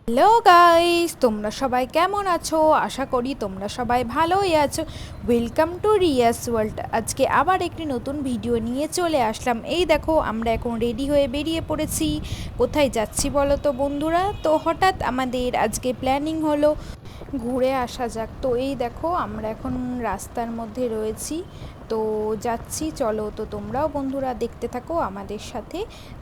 Hello guys, তোমরা সবাই কেমন আছো? আশা করি তোমরা সবাই ভালোই আছো। Welcome to Riya's world. আজকে আবার একটি নতুন ভিডিও নিয়ে চলে আসলাম। এই দেখো, আমরা এখন রেডি হয়ে বেরিয়ে পড়েছি। কোথায় যাচ্ছি বলো তো বন্ধুরা? তো হঠাৎ আমাদের আজকে প্ল্যানিং হলো ঘুরে আসা যাক। তো এই দেখো, আমরা এখন রাস্তার মধ্যে রয়েছি, তো যাচ্ছি। চলো, তো তোমরাও বন্ধুরা দেখতে থাকো আমাদের সাথে,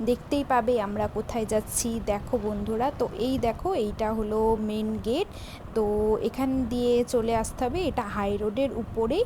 দেখতেই পাবে আমরা কোথায় যাচ্ছি। দেখো বন্ধুরা, তো এই দেখো, এইটা হলো মেন গেট। তো এখান দিয়ে চলে আসতে হবে। এটা হাই রোডের উপরেই,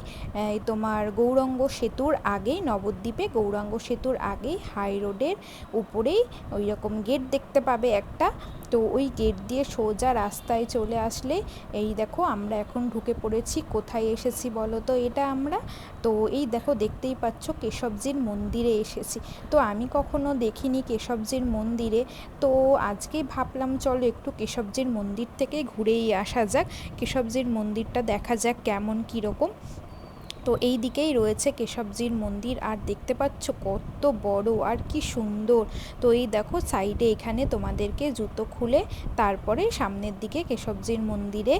তোমার গৌরাঙ্গ সেতুর আগেই, নবদ্বীপে গৌরাঙ্গ সেতুর আগেই হাই রোডের উপরেই ওই রকম গেট দেখতে পাবে একটা। তো ওই গেট দিয়ে সোজা রাস্তায় চলে আসলে এই দেখো, আমরা এখন ঢুকে পড়েছি। কোথায় এসেছি বলো তো? এটা আমরা, তো এই দেখো, দেখতেই পাচ্ছ কেশবজির মন্দিরে এসেছি। তো আমি কখনো দেখিনি কেশবজির মন্দিরে, তো আজকেই ভাবলাম চলো একটু কেশবজির মন্দির থেকে ঘুরেই আসা যাক, কেশবজির মন্দিরটা দেখা যাক কেমন কীরকম। তো এই দিকেই রয়েছে কেশবজির মন্দির, আর দেখতে পাচ্ছ কত বড় আর কি সুন্দর। তো এই দেখো সাইডে, এখানে তোমাদেরকে জুতো খুলে তারপরে সামনের দিকে কেশবজির মন্দিরে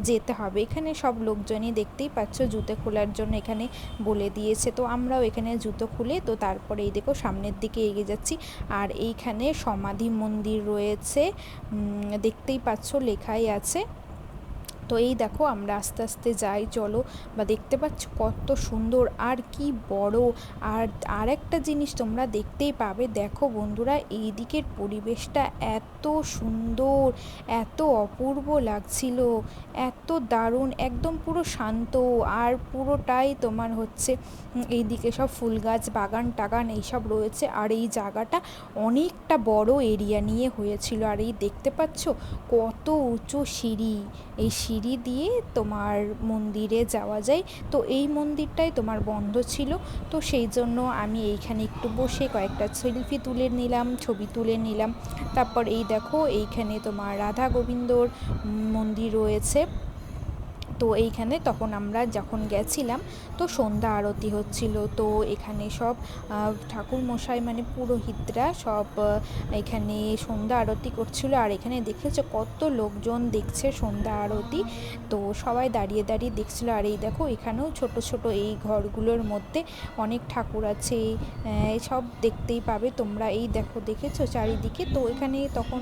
যেতে হবে। এখানে সব লোকজনই দেখতেই পাচ্ছ জুতো খোলার জন্য এখানে বলে দিয়েছে। তো আমরাও এখানে জুতো খুলে তো তারপরে এই দেখো সামনের দিকে এগিয়ে যাচ্ছি। আর এইখানে সমাধি মন্দির রয়েছে, দেখতেই পাচ্ছ লেখাই আছে। তো এই দেখো, আমরা আস্তে আস্তে যাই, চলো। বা দেখতে পাচ্ছ কত সুন্দর আর কি বড়। আর একটা জিনিস তোমরা দেখতেই পাবে, দেখো বন্ধুরা, এই দিকের পরিবেশটা এত সুন্দর, এত অপূর্ব লাগছিল, এত দারুণ, একদম পুরো শান্ত। আর পুরোটাই তোমার হচ্ছে এইদিকে সব ফুল গাছ, বাগান টাগান এইসব রয়েছে। আর এই জায়গাটা অনেকটা বড় এরিয়া নিয়ে হয়েছিল। আর এই দেখতে পাচ্ছ কত উঁচু সিঁড়ি, এই সিঁড়ি দিয়ে তোমার মন্দিরে যাওয়া যায়। তো এই মন্দিরটাই তোমার বন্ধ ছিল, তো সেই জন্য আমি এইখানে একটু বসে কয়েকটা সেলফি তুলে নিলাম, ছবি তুলে নিলাম। তারপর এই দেখো, এইখানে তোমার রাধা গোবিন্দর মন্দির রয়েছে। তো এইখানে তখন আমরা যখন গেছিলাম, তো সন্ধ্যা আরতি হচ্ছিল। তো এখানে সব ঠাকুরমশাই মানে পুরোহিতরা সব এখানে সন্ধ্যা আরতি করছিল। আর এখানে দেখেছো কত লোকজন দেখছে সন্ধ্যা আরতি, তো সবাই দাঁড়িয়ে দাঁড়িয়ে দেখছিল। আর এই দেখো, এখানেও ছোট ছোট এই ঘরগুলোর মধ্যে অনেক ঠাকুর আছে, সব দেখতেই পাবে তোমরা। এই দেখো, দেখেছো চারিদিকে। তো এখানে তখন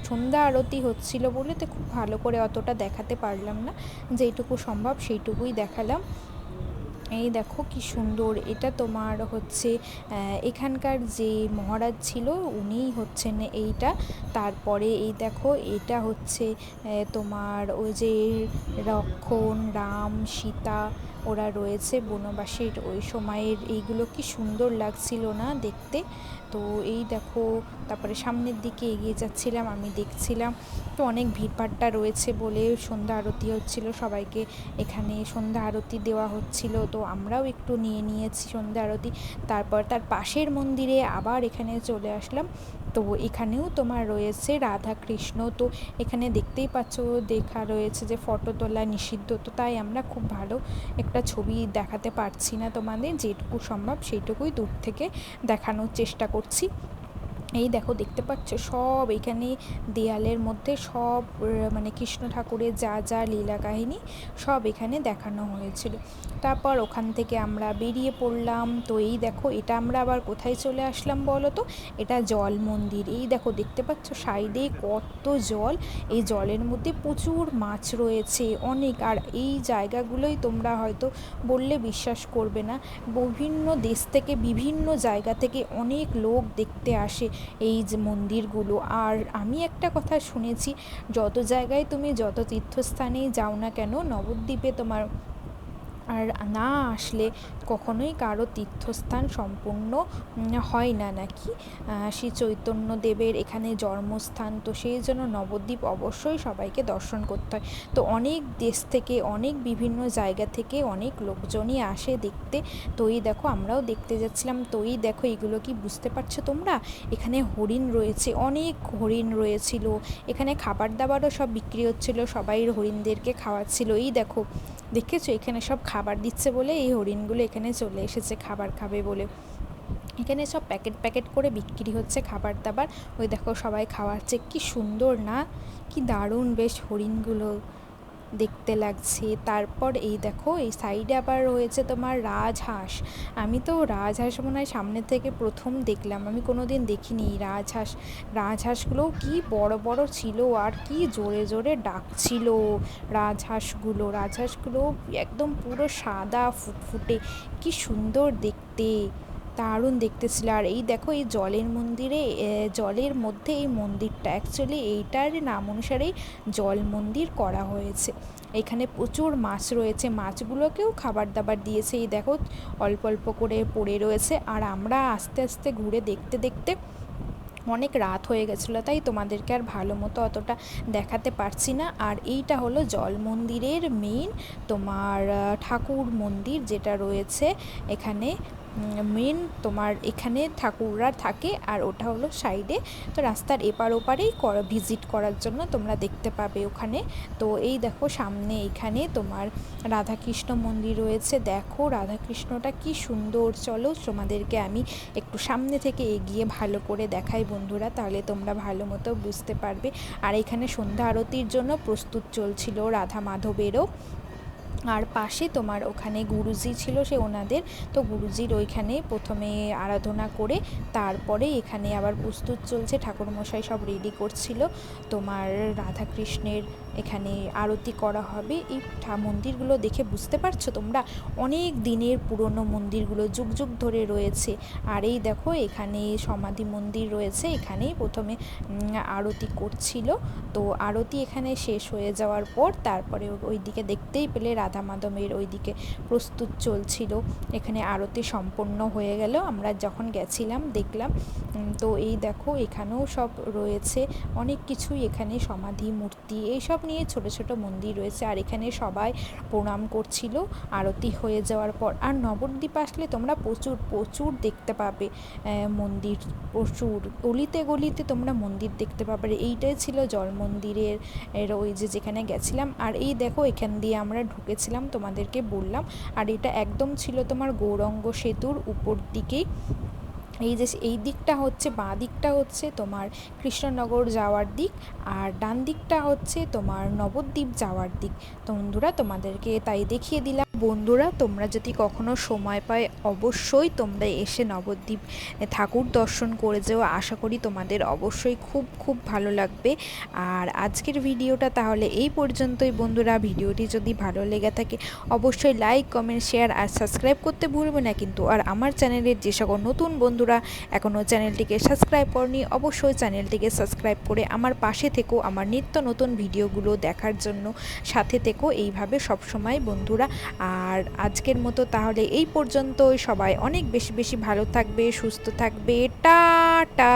সন্ধ্যা আরতি হচ্ছিল বলে তো খুব ভালো করে অতটা দেখাতে পারলাম না, যেইটুকু সম্ভব সেইটুকুই দেখালাম। এই দেখো কি সুন্দর, এটা তোমার হচ্ছে এখানকার যে মহারাজ ছিল উনিই হচ্ছেন এইটা। তারপরে এই দেখো, এটা হচ্ছে তোমার ওই যে লক্ষ্মণ, রাম, সীতা ওরা রয়েছে বনবাসের ওই সময়ের। এইগুলো কি সুন্দর লাগছিল না দেখতে? তো এই দেখো, তারপরে সামনের দিকে এগিয়ে যাচ্ছিলাম, আমি দেখছিলাম। তো অনেক ভিড়ভাট্টা রয়েছে বলে সন্ধ্যা আরতি হচ্ছিল, সবাইকে এখানে সন্ধ্যা আরতি দেওয়া হচ্ছিল। তো আমরাও একটু নিয়ে নিয়েছি সন্ধ্যা আরতি। তারপর তার পাশের মন্দিরে আবার এখানে চলে আসলাম। তো এখানেও তোমার রয়েছে রাধা কৃষ্ণ। তো এখানে দেখতেই পাচ্ছ দেখা রয়েছে যে ফটো তোলা নিষিদ্ধ, তো তাই আমরা খুব ভালো একটা ছবি দেখাতে পারছি না তোমাদের, যেটুকু সম্ভব সেইটুকুই দূর থেকে দেখানোর চেষ্টা করছি। এই দেখো, দেখতে পাচ্ছ সব এখানে দেয়ালের মধ্যে সব মানে কৃষ্ণ ঠাকুরের যা যা লীলা কাহিনী সব এখানে দেখানো হয়েছিল। তারপর ওখান থেকে আমরা বেরিয়ে পড়লাম। তো এই দেখো, এটা আমরা আবার কোথায় চলে আসলাম বলো তো? এটা জল মন্দির। এই দেখো, দেখতে পাচ্ছ সাইডে কত জল, এই জলের মধ্যে প্রচুর মাছ রয়েছে অনেক। আর এই জায়গাগুলোই তোমরা হয়তো বললে বিশ্বাস করবে না, বিভিন্ন দেশ থেকে বিভিন্ন জায়গা থেকে অনেক লোক দেখতে আসে এই যে মন্দিরগুলো। আর আমি একটা কথা শুনেছি, যত জায়গায় তুমি যত তীর্থস্থানেই যাও না কেন নবদ্বীপে, তোমার আর না আসলে কখনোই কারো তীর্থস্থান সম্পূর্ণ হয় না নাকি। শ্রী চৈতন্যদেবের এখানে জন্মস্থান, তো সেই জন্য নবদ্বীপ অবশ্যই সবাইকে দর্শন করতে হয়। তো অনেক দেশ থেকে, অনেক বিভিন্ন জায়গা থেকে অনেক লোকজনই আসে দেখতে। তো এই দেখো, আমরাও দেখতে যাচ্ছিলাম। তো এই দেখো, এগুলো কি বুঝতে পারছো তোমরা? এখানে হরিণ রয়েছে, অনেক হরিণ রয়েছিল। এখানে খাবার দাবারও সব বিক্রি হচ্ছিল, সবাই হরিণদেরকে খাওয়াচ্ছিল। এই দেখো, দেখেছো এখানে সব খাবার দিচ্ছে বলে এই হরিণগুলো এখানে চলে এসেছে খাবার খাবে বলে। এখানে সব প্যাকেট প্যাকেট করে বিক্রি হচ্ছে খাবার দাবার। ওই দেখো সবাই খাওয়াচ্ছে, কি সুন্দর না, কি দারুণ বেশ হরিণগুলো দেখতে লাগছে। তারপর এই দেখো এই সাইডে আবার রয়েছে তোমার রাজহাঁস। আমি তো রাজহাঁস মনে হয় সামনে থেকে প্রথম দেখলাম, আমি কোনো দিন দেখিনি রাজহাঁস। রাজহাঁসগুলোও কি বড় বড় ছিল আর কি জোরে জোরে ডাকছিল রাজহাঁসগুলো একদম পুরো সাদা ফুটফুটে, কি সুন্দর দেখতে, দারুণ দেখতে ছিল। আর এই দেখো এই জলের মন্দিরে, জলের মধ্যে এই মন্দিরটা, অ্যাকচুয়ালি এইটার নাম অনুসারেই জল মন্দির করা হয়েছে। এখানে প্রচুর মাছ রয়েছে, মাছগুলোকেও খাবার দাবার দিয়েছে। এই দেখো অল্প অল্প করে পড়ে রয়েছে। আর আমরা আস্তে আস্তে ঘুরে দেখতে দেখতে অনেক রাত হয়ে গেছিলো, তাই তোমাদেরকে আর ভালো মতো অতটা দেখাতে পারছি না। আর এইটা হলো জল মন্দিরের মেইন তোমার ঠাকুর মন্দির যেটা রয়েছে এখানে, মেন তোমার এখানে ঠাকুররা থাকে। আর ওটা হলো সাইডে, তো রাস্তার এপার ওপারেই ভিজিট করার জন্য তোমরা দেখতে পাবে ওখানে। তো এই দেখো সামনে এখানে তোমার রাধাকৃষ্ণ মন্দির রয়েছে, দেখো রাধাকৃষ্ণটা কি সুন্দর। চলো তোমাদেরকে আমি একটু সামনে থেকে এগিয়ে ভালো করে দেখাই বন্ধুরা, তাহলে তোমরা ভালো মতো বুঝতে পারবে। আর এখানে সন্ধ্যা আরতির জন্য প্রস্তুত চলছিল রাধা মাধবেরও। আর পাশে তোমার ওখানে গুরুজি ছিল, সে ওনাদের, তো গুরুজির ওইখানে প্রথমে আরাধনা করে তারপরে এখানে আবার প্রস্তুত চলছে, ঠাকুরমশাই সব রেডি করছিল তোমার রাধাকৃষ্ণের এখানে আরতি করা হবে। এই মন্দিরগুলো দেখে বুঝতে পারছো তোমরা, অনেক দিনের পুরনো মন্দিরগুলো যুগ যুগ ধরে রয়েছে। আর এই দেখো এখানে সমাধি মন্দির রয়েছে, এখানেই প্রথমে আরতি করছিল। তো আরতি এখানে শেষ হয়ে যাওয়ার পর তারপরে ওইদিকে দেখতেই পেলে রাধা মাধবের ওইদিকে প্রস্তুত চলছিল। এখানে আরতি সম্পন্ন হয়ে গেল, আমরা যখন গেছিলাম দেখলাম। তো এই দেখো এখানেও সব রয়েছে অনেক কিছুই, এখানে সমাধি মূর্তি এইসব নিয়ে ছোট ছোট মন্দির রয়েছে। আর এখানে সবাই প্রণাম করছিল আরতি হয়ে যাওয়ার পর। আর নবদ্বীপ আসলে তোমরা প্রচুর প্রচুর দেখতে পাবে মন্দির, প্রচুর গলিতে গলিতে তোমরা মন্দির দেখতে পাবে। এইটাই ছিল জল মন্দিরের ওই যেখানে গেছিলাম। আর এই দেখো এখান দিয়ে আমরা ঢুকেছিলাম, তোমাদেরকে বললাম। আর এটা একদম ছিল তোমার গৌরাঙ্গ সেতুর উপর দিকেই। এই দিকটা হচ্ছে, বাঁ দিকটা হচ্ছে তোমার কৃষ্ণনগর যাওয়ার দিক, আর ডান দিকটা হচ্ছে তোমার নবদ্বীপ যাওয়ার দিক। তো বন্ধুরা তোমাদেরকে তাই দেখিয়ে দিলাম। বন্ধুরা তোমরা যদি কখনো সময় পায় অবশ্যই তোমরা এসে নবদ্বীপ ঠাকুর দর্শন করে যেও, আশা করি তোমাদের অবশ্যই খুব খুব ভালো লাগবে। আর আজকের ভিডিওটা তাহলে এই পর্যন্তই বন্ধুরা। ভিডিওটি যদি ভালো লেগে থাকে অবশ্যই লাইক কমেন্ট শেয়ার আর সাবস্ক্রাইব করতে ভুলবে না কিন্তু। আর আমার চ্যানেলের যে সকল নতুন বন্ধুরা এখনও চ্যানেলটিকে সাবস্ক্রাইব করনি, অবশ্যই চ্যানেলটিকে সাবস্ক্রাইব করে আমার পাশে থেকো, আমার নিত্য নতুন ভিডিওগুলো দেখার জন্য সাথে থেকো এইভাবে সবসময় বন্ধুরা। আর আজকের মতো তাহলে এই পর্যন্তই, সবাই অনেক বেশি বেশি ভালো থাকবে, সুস্থ থাকবে, টাটা।